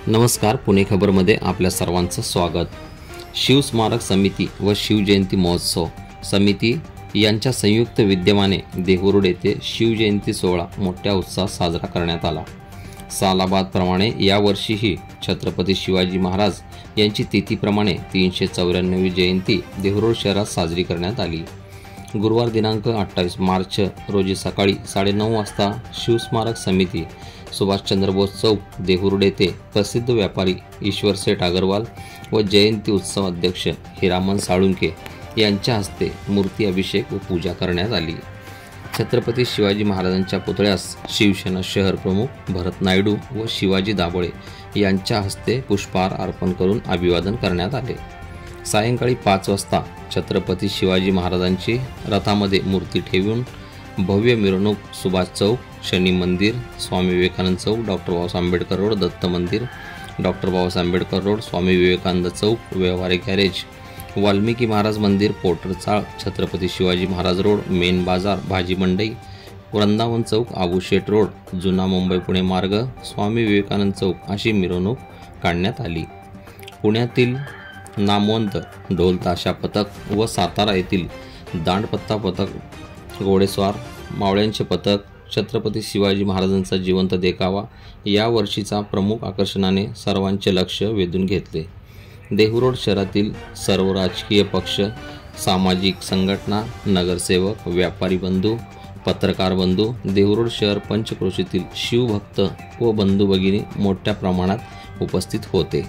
नमस्कार, पुणे खबरमध्ये आपल्या सर्वांचं स्वागत। शिवस्मारक समिती व शिवजयंती महोत्सव समिती यांच्या संयुक्त विद्यमाने देहूरोड येथे शिवजयंती सोहळा मोठ्या उत्साहात साजरा करण्यात आला। सालाबादप्रमाणे यावर्षीही छत्रपती शिवाजी महाराज यांची तिथीप्रमाणे 394वी जयंती देहूरोड शहरात साजरी करण्यात आली। गुरुवार दिनांक 28 मार्च रोजी सकाळी 9:30 वाजता शिवस्मारक समिती सुभाषचंद्र बोस चौक देहूरोड येथे प्रसिद्ध व्यापारी ईश्वरसेठ अग्रवाल व जयंती उत्सव अध्यक्ष हिरामन साळुंके यांच्या हस्ते मूर्ती अभिषेक व पूजा करण्यात आली। छत्रपती शिवाजी महाराजांच्या पुतळ्यास शिवसेना शहर प्रमुख भरत नायडू व शिवाजी दाभोळे यांच्या हस्ते पुष्पहार अर्पण करून अभिवादन करण्यात आले। सायंकाळी 5 वाजता छत्रपती शिवाजी महाराजांची रथामध्ये मूर्ती ठेवून भव्य मिरवणूक सुभाष चौक, शनी मंदिर, स्वामी विवेकानंद चौक, डॉक्टर बाबासाहेब आंबेडकर रोड, दत्त मंदिर, डॉक्टर बाबासाहेब आंबेडकर रोड, स्वामी विवेकानंद चौक, व्यवहारे गॅरेज, वाल्मिकी महाराज मंदिर, पोर्टर चाळ, छत्रपती शिवाजी महाराज रोड, मेन बाजार, भाजी मंडई, वृंदावन चौक, आबूशेठ रोड, जुना मुंबई पुणे मार्ग, स्वामी विवेकानंद चौक अशी मिरवणूक काढण्यात आली। पुण्यातील नामवंत ढोल ताशा पथक व सातारा येथील दांडपत्ता पथक, घोडेस्वार, मावळ्यांचे पथक, छत्रपती शिवाजी महाराजांचा जिवंत देखावा या वर्षीचा प्रमुख आकर्षणाने सर्वांचे लक्ष वेधून घेतले। देहूरोड शहरातील सर्व राजकीय पक्ष, सामाजिक संघटना, नगरसेवक, व्यापारी बंधू, पत्रकार बंधू, देहूरोड शहर पंचक्रोशीतील शिवभक्त व बंधू भगिनी मोठ्या प्रमाणात उपस्थित होते।